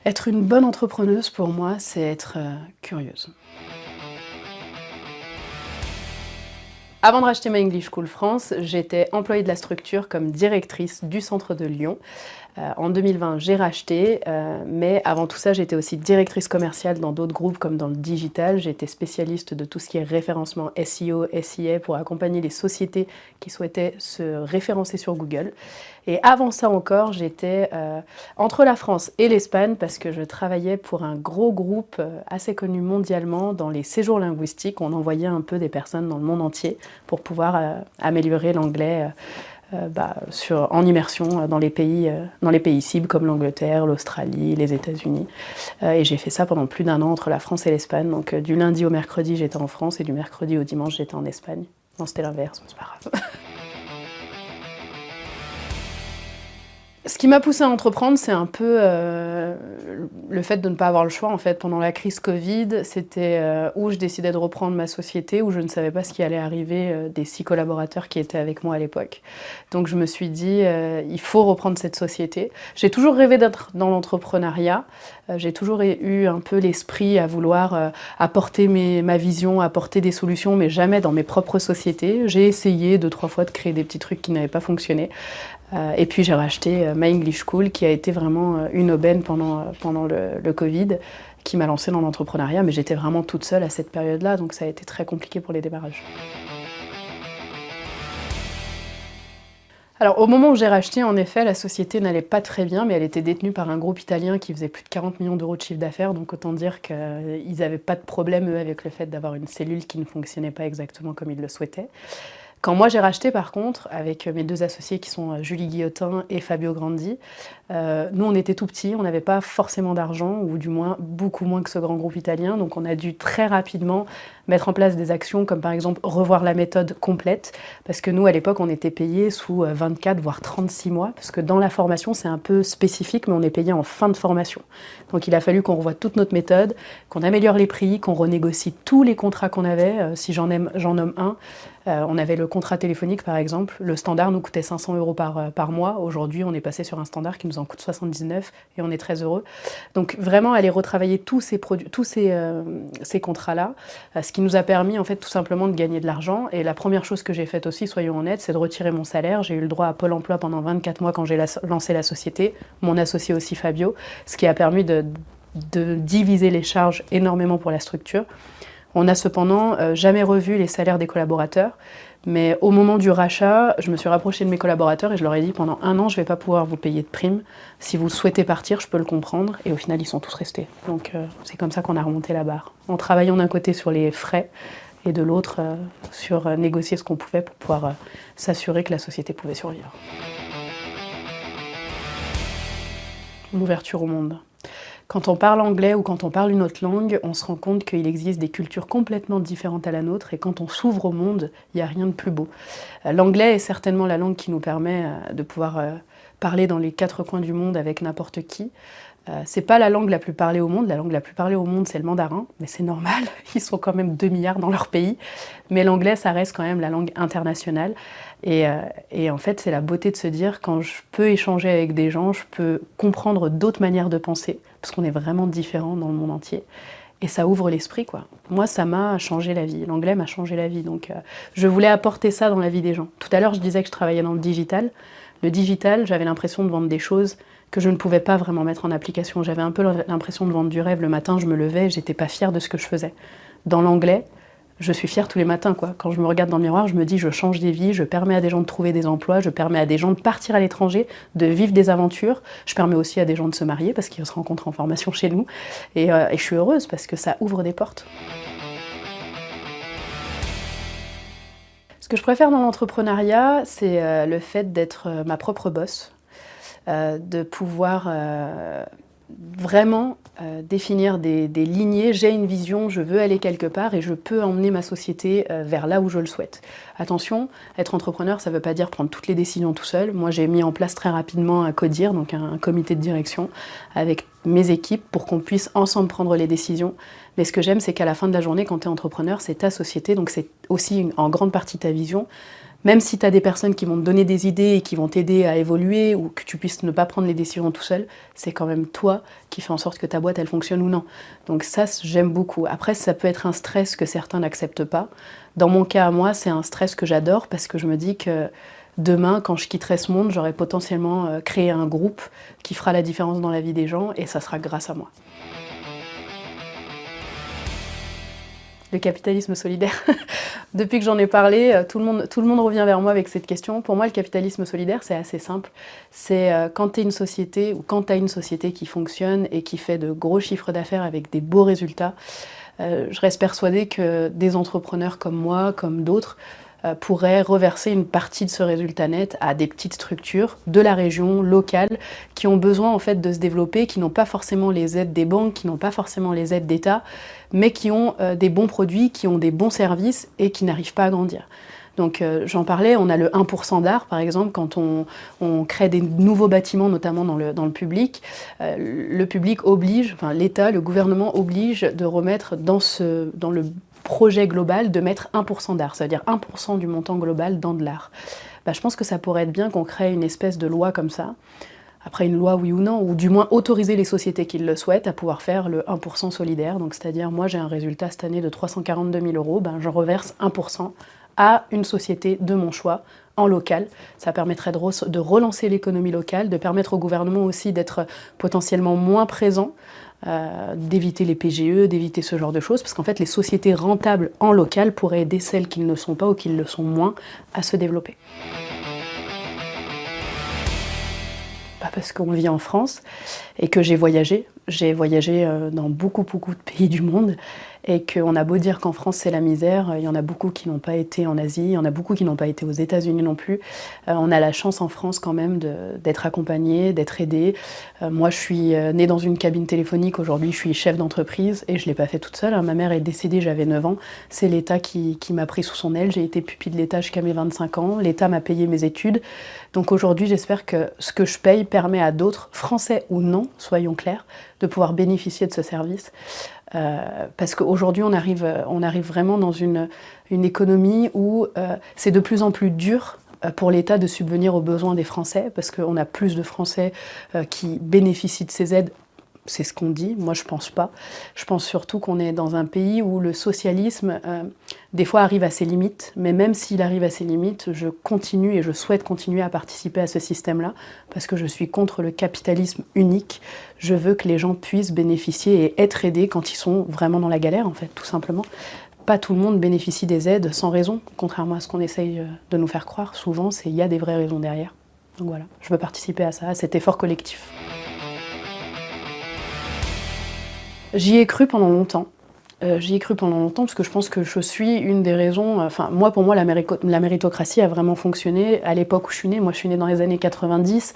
Être une bonne entrepreneuse pour moi, c'est être curieuse. Avant de racheter My English School France, j'étais employée de la structure comme directrice du centre de Lyon. En 2020, j'ai racheté, mais avant tout ça, j'étais aussi directrice commerciale dans d'autres groupes comme dans le digital. J'étais spécialiste de tout ce qui est référencement SEO, SIA pour accompagner les sociétés qui souhaitaient se référencer sur Google. Et avant ça encore, j'étais entre la France et l'Espagne parce que je travaillais pour un gros groupe assez connu mondialement dans les séjours linguistiques. On envoyait un peu des personnes dans le monde entier pour pouvoir améliorer l'anglais en immersion dans les pays cibles comme l'Angleterre, l'Australie, les États-Unis. Et j'ai fait ça pendant plus d'1 an entre la France et l'Espagne. Donc du lundi au mercredi, j'étais en France et du mercredi au dimanche, j'étais en Espagne. Non, c'était l'inverse, mais c'est pas grave. Ce qui m'a poussée à entreprendre, c'est un peu le fait de ne pas avoir le choix. En fait, pendant la crise Covid, c'était où je décidais de reprendre ma société, où je ne savais pas ce qui allait arriver des 6 collaborateurs qui étaient avec moi à l'époque. Donc je me suis dit, il faut reprendre cette société. J'ai toujours rêvé d'être dans l'entrepreneuriat. J'ai toujours eu un peu l'esprit à vouloir apporter ma vision, apporter des solutions, mais jamais dans mes propres sociétés. J'ai essayé 2-3 fois de créer des petits trucs qui n'avaient pas fonctionné. Et puis j'ai racheté My English School, qui a été vraiment une aubaine pendant le Covid, qui m'a lancée dans l'entrepreneuriat, mais j'étais vraiment toute seule à cette période-là, donc ça a été très compliqué pour les démarrages. Alors au moment où j'ai racheté, en effet, la société n'allait pas très bien, mais elle était détenue par un groupe italien qui faisait plus de 40 millions d'euros de chiffre d'affaires, donc autant dire qu'ils n'avaient pas de problème, eux, avec le fait d'avoir une cellule qui ne fonctionnait pas exactement comme ils le souhaitaient. Quand moi j'ai racheté par contre, avec mes 2 associés qui sont Julie Guillotin et Fabio Grandi, nous on était tout petits, on n'avait pas forcément d'argent, ou du moins beaucoup moins que ce grand groupe italien, donc on a dû très rapidement mettre en place des actions comme par exemple revoir la méthode complète, parce que nous à l'époque on était payés sous 24 voire 36 mois, parce que dans la formation c'est un peu spécifique, mais on est payé en fin de formation. Donc il a fallu qu'on revoie toute notre méthode, qu'on améliore les prix, qu'on renégocie tous les contrats qu'on avait, si j'en nomme un. On avait le contrat téléphonique par exemple, le standard nous coûtait 500 € par mois, aujourd'hui on est passé sur un standard qui nous en coûte 79 et on est très heureux. Donc vraiment aller retravailler tous ces contrats-là, ce qui nous a permis en fait tout simplement de gagner de l'argent. Et la première chose que j'ai faite aussi, soyons honnêtes, c'est de retirer mon salaire. J'ai eu le droit à Pôle emploi pendant 24 mois quand j'ai lancé la société, mon associé aussi Fabio, ce qui a permis de diviser les charges énormément pour la structure. On n'a cependant jamais revu les salaires des collaborateurs, mais au moment du rachat, je me suis rapprochée de mes collaborateurs et je leur ai dit pendant 1 an, je ne vais pas pouvoir vous payer de primes. Si vous souhaitez partir, je peux le comprendre. Et au final, ils sont tous restés. Donc c'est comme ça qu'on a remonté la barre, en travaillant d'un côté sur les frais et de l'autre sur négocier ce qu'on pouvait pour pouvoir s'assurer que la société pouvait survivre. L'ouverture au monde. Quand on parle anglais ou quand on parle une autre langue, on se rend compte qu'il existe des cultures complètement différentes à la nôtre, et quand on s'ouvre au monde, il n'y a rien de plus beau. L'anglais est certainement la langue qui nous permet de pouvoir parler dans les 4 coins du monde avec n'importe qui. C'est pas la langue la plus parlée au monde, la langue la plus parlée au monde c'est le mandarin, mais c'est normal, ils sont quand même 2 milliards dans leur pays. Mais l'anglais ça reste quand même la langue internationale. Et en fait c'est la beauté de se dire, quand je peux échanger avec des gens, je peux comprendre d'autres manières de penser, parce qu'on est vraiment différents dans le monde entier. Et ça ouvre l'esprit quoi. Moi ça m'a changé la vie, l'anglais m'a changé la vie, donc je voulais apporter ça dans la vie des gens. Tout à l'heure je disais que je travaillais dans le digital. Le digital, j'avais l'impression de vendre des choses que je ne pouvais pas vraiment mettre en application. J'avais un peu l'impression de vendre du rêve. Le matin, je me levais, j'étais pas fière de ce que je faisais. Dans l'anglais, je suis fière tous les matins, quoi. Quand je me regarde dans le miroir, je me dis, je change des vies, je permets à des gens de trouver des emplois, je permets à des gens de partir à l'étranger, de vivre des aventures. Je permets aussi à des gens de se marier, parce qu'ils se rencontrent en formation chez nous. Et je suis heureuse, parce que ça ouvre des portes. Ce que je préfère dans l'entrepreneuriat, c'est le fait d'être ma propre boss, de pouvoir vraiment définir des lignées. J'ai une vision, je veux aller quelque part et je peux emmener ma société vers là où je le souhaite. Attention, être entrepreneur, ça ne veut pas dire prendre toutes les décisions tout seul. Moi, j'ai mis en place très rapidement un CODIR, donc un comité de direction, avec mes équipes pour qu'on puisse ensemble prendre les décisions. Mais ce que j'aime, c'est qu'à la fin de la journée, quand tu es entrepreneur, c'est ta société, donc c'est aussi en grande partie ta vision. Même si tu as des personnes qui vont te donner des idées et qui vont t'aider à évoluer ou que tu puisses ne pas prendre les décisions tout seul, c'est quand même toi qui fais en sorte que ta boîte, elle fonctionne ou non. Donc ça, j'aime beaucoup. Après, ça peut être un stress que certains n'acceptent pas. Dans mon cas à moi, c'est un stress que j'adore parce que je me dis que demain, quand je quitterai ce monde, j'aurai potentiellement créé un groupe qui fera la différence dans la vie des gens et ça sera grâce à moi. Le capitalisme solidaire. Depuis que j'en ai parlé, tout le monde revient vers moi avec cette question. Pour moi, le capitalisme solidaire, c'est assez simple. C'est quand tu es une société ou quand tu as une société qui fonctionne et qui fait de gros chiffres d'affaires avec des beaux résultats, je reste persuadée que des entrepreneurs comme moi, comme d'autres, pourraient reverser une partie de ce résultat net à des petites structures de la région, locales, qui ont besoin en fait de se développer, qui n'ont pas forcément les aides des banques, qui n'ont pas forcément les aides d'État, mais qui ont des bons produits, qui ont des bons services et qui n'arrivent pas à grandir. Donc j'en parlais, on a le 1% d'art par exemple, quand on crée des nouveaux bâtiments, notamment dans le public, le public oblige, enfin l'État, le gouvernement oblige de remettre dans le projet global de mettre 1% d'art, c'est-à-dire 1% du montant global dans de l'art. Bah, je pense que ça pourrait être bien qu'on crée une espèce de loi comme ça, après une loi oui ou non, ou du moins autoriser les sociétés qui le souhaitent à pouvoir faire le 1% solidaire, donc c'est-à-dire moi j'ai un résultat cette année de 342 000 €, ben, je reverse 1% à une société de mon choix, en local. Ça permettrait de relancer l'économie locale, de permettre au gouvernement aussi d'être potentiellement moins présent, d'éviter les PGE, d'éviter ce genre de choses, parce qu'en fait les sociétés rentables en local pourraient aider celles qui ne le sont pas ou qui le sont moins à se développer. Pas parce qu'on vit en France et que j'ai voyagé dans beaucoup de pays du monde et qu'on a beau dire qu'en France c'est la misère, il y en a beaucoup qui n'ont pas été en Asie, il y en a beaucoup qui n'ont pas été aux États-Unis non plus. On a la chance en France quand même d'être accompagné, d'être aidé. Moi je suis née dans une cabine téléphonique, aujourd'hui je suis chef d'entreprise et je ne l'ai pas fait toute seule. Ma mère est décédée, j'avais 9 ans, c'est l'État qui m'a pris sous son aile, j'ai été pupille de l'État jusqu'à mes 25 ans, l'État m'a payé mes études. Donc aujourd'hui j'espère que ce que je paye permet à d'autres, français ou non, soyons clairs, de pouvoir bénéficier de ce service. Parce qu'aujourd'hui on arrive vraiment dans une économie où c'est de plus en plus dur pour l'État de subvenir aux besoins des Français, parce qu'on a plus de Français qui bénéficient de ces aides. C'est ce qu'on dit, moi je pense pas. Je pense surtout qu'on est dans un pays où le socialisme, des fois, arrive à ses limites, mais même s'il arrive à ses limites, je continue et je souhaite continuer à participer à ce système-là, parce que je suis contre le capitalisme unique. Je veux que les gens puissent bénéficier et être aidés quand ils sont vraiment dans la galère, en fait, tout simplement. Pas tout le monde bénéficie des aides sans raison, contrairement à ce qu'on essaye de nous faire croire. Souvent, il y a des vraies raisons derrière. Donc voilà, je veux participer à ça, à cet effort collectif. J'y ai cru pendant longtemps. Parce que je pense que je suis une des raisons... Enfin, pour moi, la méritocratie a vraiment fonctionné. À l'époque où je suis née, moi je suis née dans les années 90.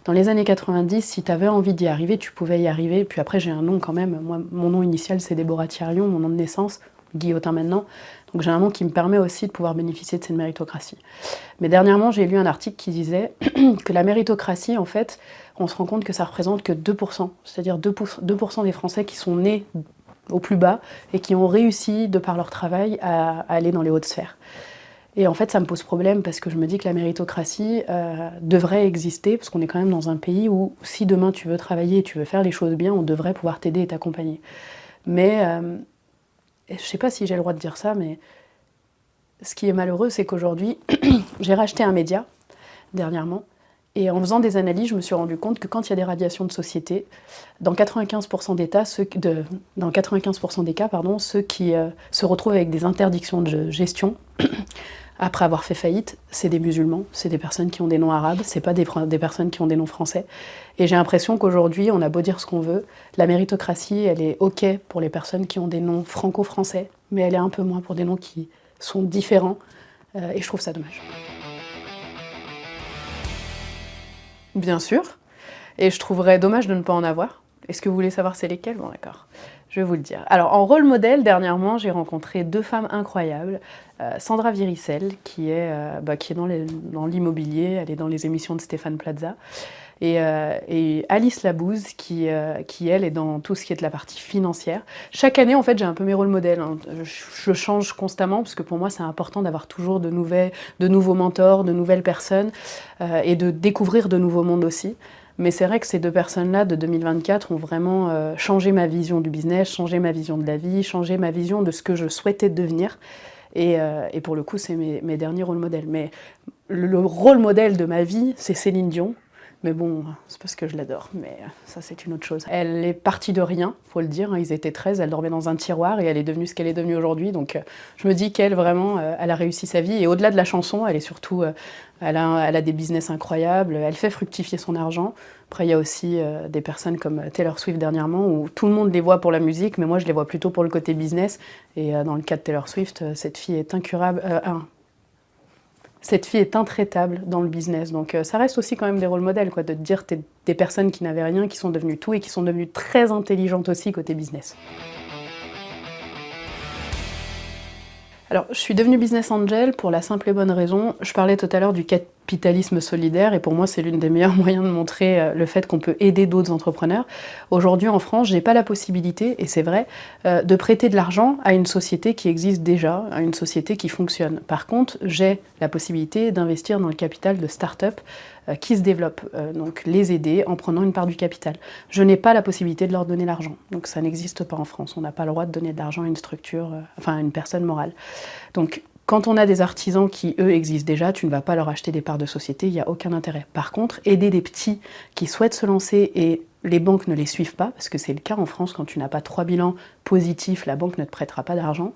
Dans les années 90, si tu avais envie d'y arriver, tu pouvais y arriver. Puis après, j'ai un nom quand même. Moi, mon nom initial, c'est Déborah Thirion, mon nom de naissance, Guillotin maintenant. Donc j'ai un nom qui me permet aussi de pouvoir bénéficier de cette méritocratie. Mais dernièrement, j'ai lu un article qui disait que la méritocratie, en fait, on se rend compte que ça représente que 2%. C'est-à-dire 2% des Français qui sont nés au plus bas et qui ont réussi, de par leur travail, à aller dans les hautes sphères. Et en fait, ça me pose problème parce que je me dis que la méritocratie devrait exister, parce qu'on est quand même dans un pays où, si demain tu veux travailler et tu veux faire les choses bien, on devrait pouvoir t'aider et t'accompagner. Mais je sais pas si j'ai le droit de dire ça, mais ce qui est malheureux, c'est qu'aujourd'hui, j'ai racheté un média dernièrement, et en faisant des analyses, je me suis rendu compte que quand il y a des radiations de société, dans 95% des cas, ceux qui se retrouvent avec des interdictions de gestion, après avoir fait faillite, c'est des musulmans, c'est des personnes qui ont des noms arabes, c'est pas des personnes qui ont des noms français. Et j'ai l'impression qu'aujourd'hui, on a beau dire ce qu'on veut, la méritocratie, elle est ok pour les personnes qui ont des noms franco-français, mais elle est un peu moins pour des noms qui sont différents, et je trouve ça dommage. Bien sûr, et je trouverais dommage de ne pas en avoir. Est-ce que vous voulez savoir c'est lesquels? Bon d'accord. Je vais vous le dire. Alors, en rôle modèle, dernièrement, j'ai rencontré 2 femmes incroyables. Sandra Viricel, qui est dans l'immobilier, elle est dans les émissions de Stéphane Plaza. Et Alice Labouze, qui, elle, est dans tout ce qui est de la partie financière. Chaque année, en fait, j'ai un peu mes rôles modèles, hein. Je change constamment, parce que pour moi, c'est important d'avoir toujours de nouveaux mentors, de nouvelles personnes, et de découvrir de nouveaux mondes aussi. Mais c'est vrai que ces 2 personnes-là, de 2024, ont vraiment changé ma vision du business, changé ma vision de la vie, changé ma vision de ce que je souhaitais devenir. Et pour le coup, c'est mes derniers rôles modèles. Mais le rôle modèle de ma vie, c'est Céline Dion. Mais bon, c'est parce que je l'adore, mais ça c'est une autre chose. Elle est partie de rien, faut le dire, hein, ils étaient 13, elle dormait dans un tiroir et elle est devenue ce qu'elle est devenue aujourd'hui, donc je me dis qu'elle vraiment, elle a réussi sa vie, et au-delà de la chanson, elle est surtout, elle a des business incroyables, elle fait fructifier son argent. Après il y a aussi des personnes comme Taylor Swift dernièrement, où tout le monde les voit pour la musique, mais moi je les vois plutôt pour le côté business, et dans le cas de Taylor Swift, cette fille est incurable, cette fille est intraitable dans le business, donc ça reste aussi quand même des rôles modèles, quoi, de te dire des personnes qui n'avaient rien, qui sont devenues tout et qui sont devenues très intelligentes aussi côté business. Alors, je suis devenue business angel pour la simple et bonne raison, je parlais tout à l'heure du capitalisme solidaire, et pour moi c'est l'une des meilleurs moyens de montrer le fait qu'on peut aider d'autres entrepreneurs. Aujourd'hui en France, j'ai pas la possibilité, et c'est vrai, de prêter de l'argent à une société qui existe déjà, à une société qui fonctionne. Par contre, j'ai la possibilité d'investir dans le capital de start-up qui se développent, donc les aider en prenant une part du capital. Je n'ai pas la possibilité de leur donner l'argent, donc ça n'existe pas en France, on n'a pas le droit de donner de l'argent à une structure, enfin à une personne morale. Donc quand on a des artisans qui, eux, existent déjà, tu ne vas pas leur acheter des parts de société, il n'y a aucun intérêt. Par contre, aider des petits qui souhaitent se lancer et les banques ne les suivent pas, parce que c'est le cas en France, quand tu n'as pas 3 bilans positifs, la banque ne te prêtera pas d'argent.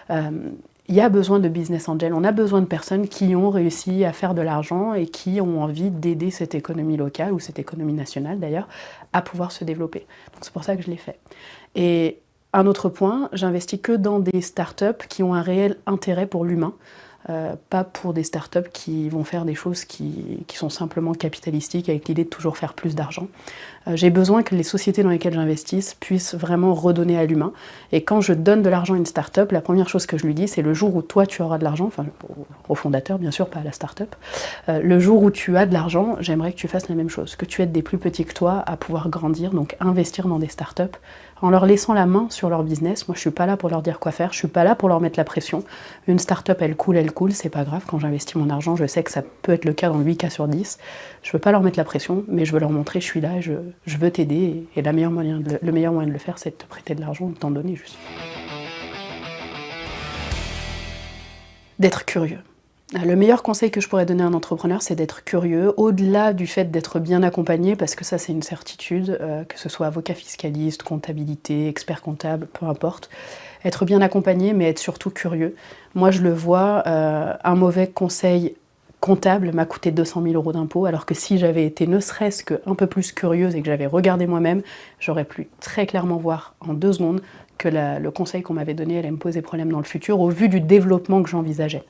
Il y a besoin de business angels, on a besoin de personnes qui ont réussi à faire de l'argent et qui ont envie d'aider cette économie locale, ou cette économie nationale d'ailleurs, à pouvoir se développer. Donc c'est pour ça que je l'ai fait. Et un autre point, j'investis que dans des startups qui ont un réel intérêt pour l'humain, pas pour des startups qui vont faire des choses qui sont simplement capitalistiques avec l'idée de toujours faire plus d'argent. J'ai besoin que les sociétés dans lesquelles j'investisse puissent vraiment redonner à l'humain. Et quand je donne de l'argent à une startup, la première chose que je lui dis, c'est le jour où toi tu auras de l'argent, enfin au fondateur bien sûr, pas à la startup, le jour où tu as de l'argent, j'aimerais que tu fasses la même chose, que tu aides des plus petits que toi à pouvoir grandir, donc investir dans des startups, en leur laissant la main sur leur business. Moi je suis pas là pour leur dire quoi faire, je suis pas là pour leur mettre la pression. Une startup elle coule, c'est pas grave, quand j'investis mon argent, je sais que ça peut être le cas dans 8 cas sur 10. Je veux pas leur mettre la pression, mais je veux leur montrer je suis là, je veux t'aider, et le meilleur moyen de le faire, c'est de te prêter de l'argent, de t'en donner juste. D'être curieux. Le meilleur conseil que je pourrais donner à un entrepreneur, c'est d'être curieux, au-delà du fait d'être bien accompagné, parce que ça c'est une certitude, que ce soit avocat fiscaliste, comptabilité, expert comptable, peu importe. Être bien accompagné, mais être surtout curieux. Moi je le vois, un mauvais conseil comptable m'a coûté 200 000 € d'impôts, alors que si j'avais été ne serait-ce qu'un peu plus curieuse et que j'avais regardé moi-même, j'aurais pu très clairement voir en 2 secondes que le conseil qu'on m'avait donné allait me poser problème dans le futur, au vu du développement que j'envisageais.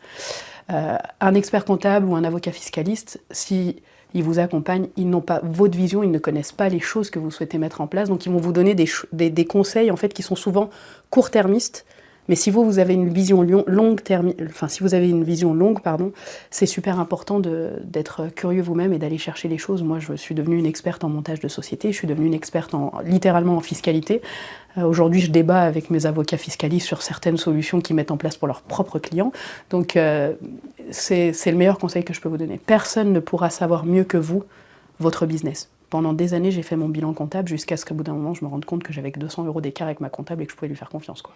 Un expert comptable ou un avocat fiscaliste, si ils vous accompagnent, ils n'ont pas votre vision, ils ne connaissent pas les choses que vous souhaitez mettre en place, donc ils vont vous donner des conseils en fait, qui sont souvent court-termistes. Mais si vous avez une vision longue, c'est super important d'être curieux vous-même et d'aller chercher les choses. Moi, je suis devenue une experte en montage de société, je suis devenue une experte littéralement en fiscalité. Aujourd'hui, je débat avec mes avocats fiscalistes sur certaines solutions qu'ils mettent en place pour leurs propres clients. Donc, c'est le meilleur conseil que je peux vous donner. Personne ne pourra savoir mieux que vous votre business. Pendant des années, j'ai fait mon bilan comptable jusqu'à ce qu'au bout d'un moment, je me rende compte que j'avais que 200 € d'écart avec ma comptable et que je pouvais lui faire confiance, quoi.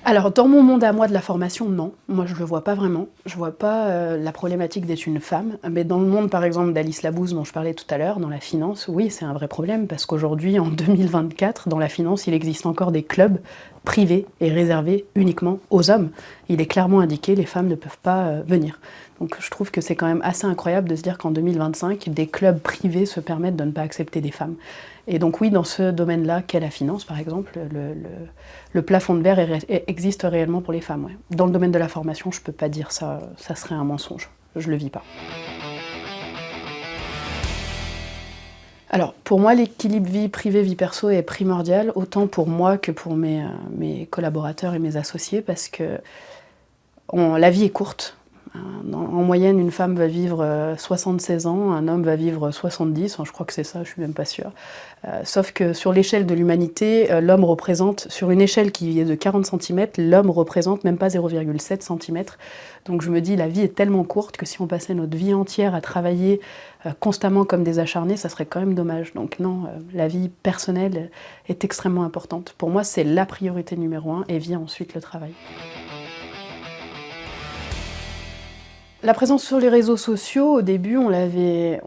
Alors, dans mon monde à moi de la formation, non. Moi, je le vois pas vraiment. Je vois pas la problématique d'être une femme. Mais dans le monde, par exemple, d'Alice Labouze, dont je parlais tout à l'heure, dans la finance, oui, c'est un vrai problème, parce qu'aujourd'hui, en 2024, dans la finance, il existe encore des clubs privés et réservés uniquement aux hommes. Il est clairement indiqué, les femmes ne peuvent pas venir. Donc je trouve que c'est quand même assez incroyable de se dire qu'en 2025, des clubs privés se permettent de ne pas accepter des femmes. Et donc oui, dans ce domaine-là, qu'est la finance par exemple, le plafond de verre existe réellement pour les femmes. Ouais. Dans le domaine de la formation, je ne peux pas dire ça, ça serait un mensonge. Je ne le vis pas. Alors, pour moi, l'équilibre vie privée, vie perso est primordial, autant pour moi que pour mes collaborateurs et mes associés, parce que la vie est courte. En moyenne, une femme va vivre 76 ans, un homme va vivre 70, je crois que c'est ça, je suis même pas sûre. Sauf que sur l'échelle de l'humanité, l'homme représente, sur une échelle qui est de 40 cm, l'homme représente même pas 0,7 cm. Donc je me dis, la vie est tellement courte que si on passait notre vie entière à travailler constamment comme des acharnés, ça serait quand même dommage. Donc non, la vie personnelle est extrêmement importante. Pour moi, c'est la priorité numéro 1 et vient ensuite le travail. La présence sur les réseaux sociaux, au début, on l'avait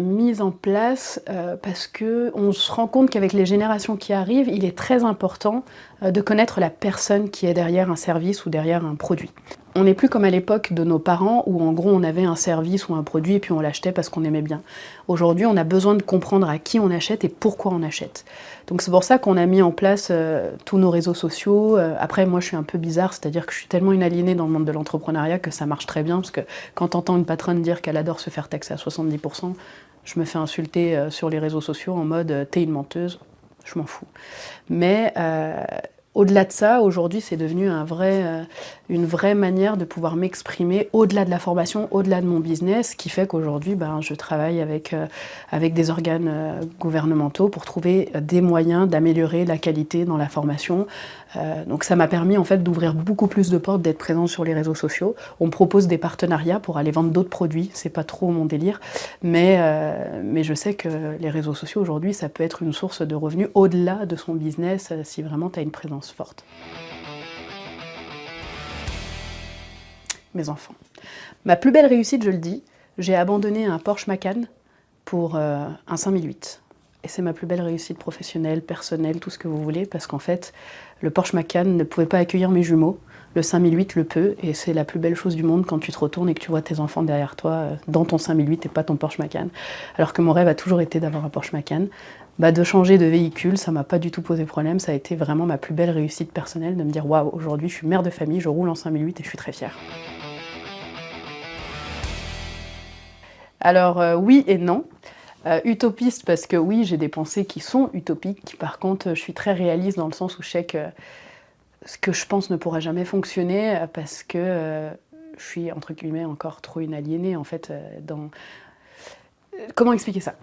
mise en place parce qu'on se rend compte qu'avec les générations qui arrivent, il est très important de connaître la personne qui est derrière un service ou derrière un produit. On n'est plus comme à l'époque de nos parents où en gros on avait un service ou un produit et puis on l'achetait parce qu'on aimait bien. Aujourd'hui, on a besoin de comprendre à qui on achète et pourquoi on achète. Donc c'est pour ça qu'on a mis en place tous nos réseaux sociaux. Après, moi je suis un peu bizarre, c'est-à-dire que je suis tellement une aliénée dans le monde de l'entrepreneuriat que ça marche très bien, parce que quand t'entends une patronne dire qu'elle adore se faire taxer à 70%, je me fais insulter sur les réseaux sociaux en mode « t'es une menteuse ». Je m'en fous. Mais au-delà de ça, aujourd'hui, c'est devenu une vraie manière de pouvoir m'exprimer au-delà de la formation, au-delà de mon business, qui fait qu'aujourd'hui, je travaille avec des organes gouvernementaux pour trouver des moyens d'améliorer la qualité dans la formation. Donc ça m'a permis en fait d'ouvrir beaucoup plus de portes, d'être présente sur les réseaux sociaux. On me propose des partenariats pour aller vendre d'autres produits, c'est pas trop mon délire, mais je sais que les réseaux sociaux aujourd'hui, ça peut être une source de revenus au-delà de son business si vraiment tu as une présence forte. Mes enfants. Ma plus belle réussite, je le dis, j'ai abandonné un Porsche Macan pour un 5008. Et c'est ma plus belle réussite professionnelle, personnelle, tout ce que vous voulez, parce qu'en fait, le Porsche Macan ne pouvait pas accueillir mes jumeaux, le 5008 le peut, et c'est la plus belle chose du monde quand tu te retournes et que tu vois tes enfants derrière toi, dans ton 5008 et pas ton Porsche Macan. Alors que mon rêve a toujours été d'avoir un Porsche Macan. De changer de véhicule, ça m'a pas du tout posé problème, ça a été vraiment ma plus belle réussite personnelle, de me dire waouh, aujourd'hui je suis mère de famille, je roule en 5008 et je suis très fière. Alors oui et non. Utopiste parce que oui, j'ai des pensées qui sont utopiques. Par contre, je suis très réaliste dans le sens où je sais que ce que je pense ne pourra jamais fonctionner parce que je suis, entre guillemets, encore trop une aliénée, en fait, Comment expliquer ça?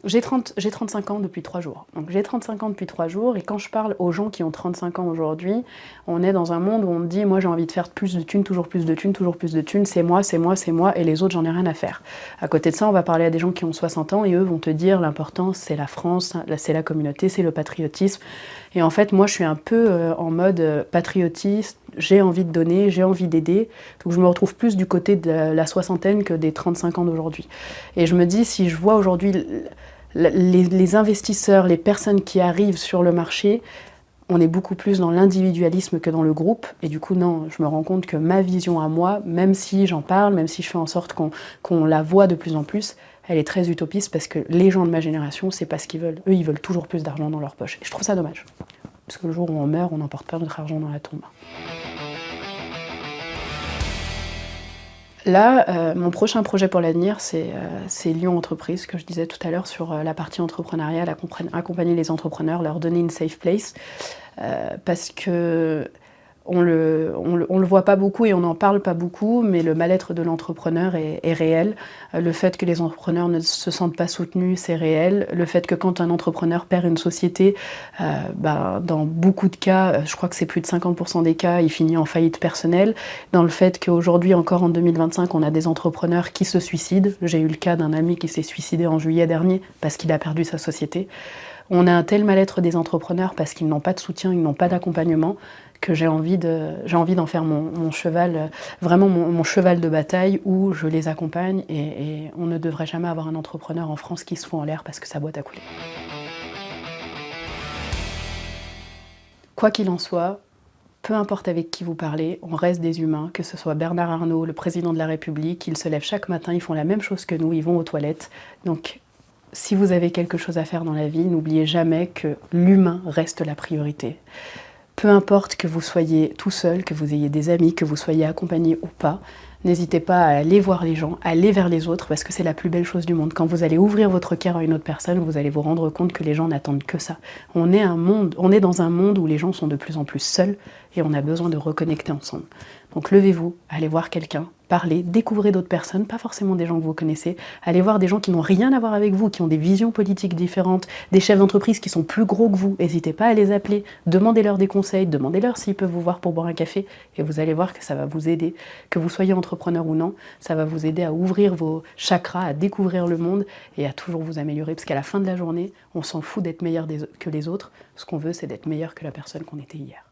J'ai 35 ans depuis 3 jours. Donc j'ai 35 ans depuis 3 jours et quand je parle aux gens qui ont 35 ans aujourd'hui, on est dans un monde où on me dit « moi j'ai envie de faire plus de thunes, toujours plus de thunes, toujours plus de thunes, c'est moi, c'est moi, c'est moi et les autres j'en ai rien à faire ». À côté de ça, on va parler à des gens qui ont 60 ans et eux vont te dire l'important c'est la France, c'est la communauté, c'est le patriotisme. Et en fait moi je suis un peu en mode patriotiste, j'ai envie de donner, j'ai envie d'aider, donc je me retrouve plus du côté de la soixantaine que des 35 ans d'aujourd'hui. Et je me dis si je vois aujourd'hui les investisseurs, les personnes qui arrivent sur le marché, on est beaucoup plus dans l'individualisme que dans le groupe. Et du coup, non, je me rends compte que ma vision à moi, même si j'en parle, même si je fais en sorte qu'on la voit de plus en plus, elle est très utopiste parce que les gens de ma génération, c'est pas ce qu'ils veulent. Eux, ils veulent toujours plus d'argent dans leur poche. Et je trouve ça dommage. Parce que le jour où on meurt, on n'emporte pas notre argent dans la tombe. Là, mon prochain projet pour l'avenir, c'est Lyon Entreprise, que je disais tout à l'heure sur la partie entrepreneuriale, accompagner les entrepreneurs, leur donner une safe place, parce que on le voit pas beaucoup et on n'en parle pas beaucoup, mais le mal-être de l'entrepreneur est réel. Le fait que les entrepreneurs ne se sentent pas soutenus, c'est réel. Le fait que quand un entrepreneur perd une société, dans beaucoup de cas, je crois que c'est plus de 50% des cas, il finit en faillite personnelle. Dans le fait qu'aujourd'hui, encore en 2025, on a des entrepreneurs qui se suicident. J'ai eu le cas d'un ami qui s'est suicidé en juillet dernier parce qu'il a perdu sa société. On a un tel mal-être des entrepreneurs parce qu'ils n'ont pas de soutien, ils n'ont pas d'accompagnement, que j'ai envie d'en faire mon cheval, vraiment mon cheval de bataille où je les accompagne et on ne devrait jamais avoir un entrepreneur en France qui se fout en l'air parce que sa boîte a coulé. Quoi qu'il en soit, peu importe avec qui vous parlez, on reste des humains, que ce soit Bernard Arnault, le président de la République, ils se lèvent chaque matin, ils font la même chose que nous, ils vont aux toilettes. Donc, si vous avez quelque chose à faire dans la vie, n'oubliez jamais que l'humain reste la priorité. Peu importe que vous soyez tout seul, que vous ayez des amis, que vous soyez accompagné ou pas, N'hésitez pas à aller voir les gens, à aller vers les autres, parce que c'est la plus belle chose du monde. Quand vous allez ouvrir votre cœur à une autre personne, vous allez vous rendre compte que les gens n'attendent que ça. On est dans un monde où les gens sont de plus en plus seuls et on a besoin de reconnecter ensemble. Donc levez-vous, allez voir quelqu'un, parlez, découvrez d'autres personnes, pas forcément des gens que vous connaissez, allez voir des gens qui n'ont rien à voir avec vous, qui ont des visions politiques différentes, des chefs d'entreprise qui sont plus gros que vous, n'hésitez pas à les appeler, demandez-leur des conseils, demandez-leur s'ils peuvent vous voir pour boire un café, et vous allez voir que ça va vous aider, que vous soyez entrepreneur ou non, ça va vous aider à ouvrir vos chakras, à découvrir le monde et à toujours vous améliorer, parce qu'à la fin de la journée, on s'en fout d'être meilleur que les autres, ce qu'on veut c'est d'être meilleur que la personne qu'on était hier.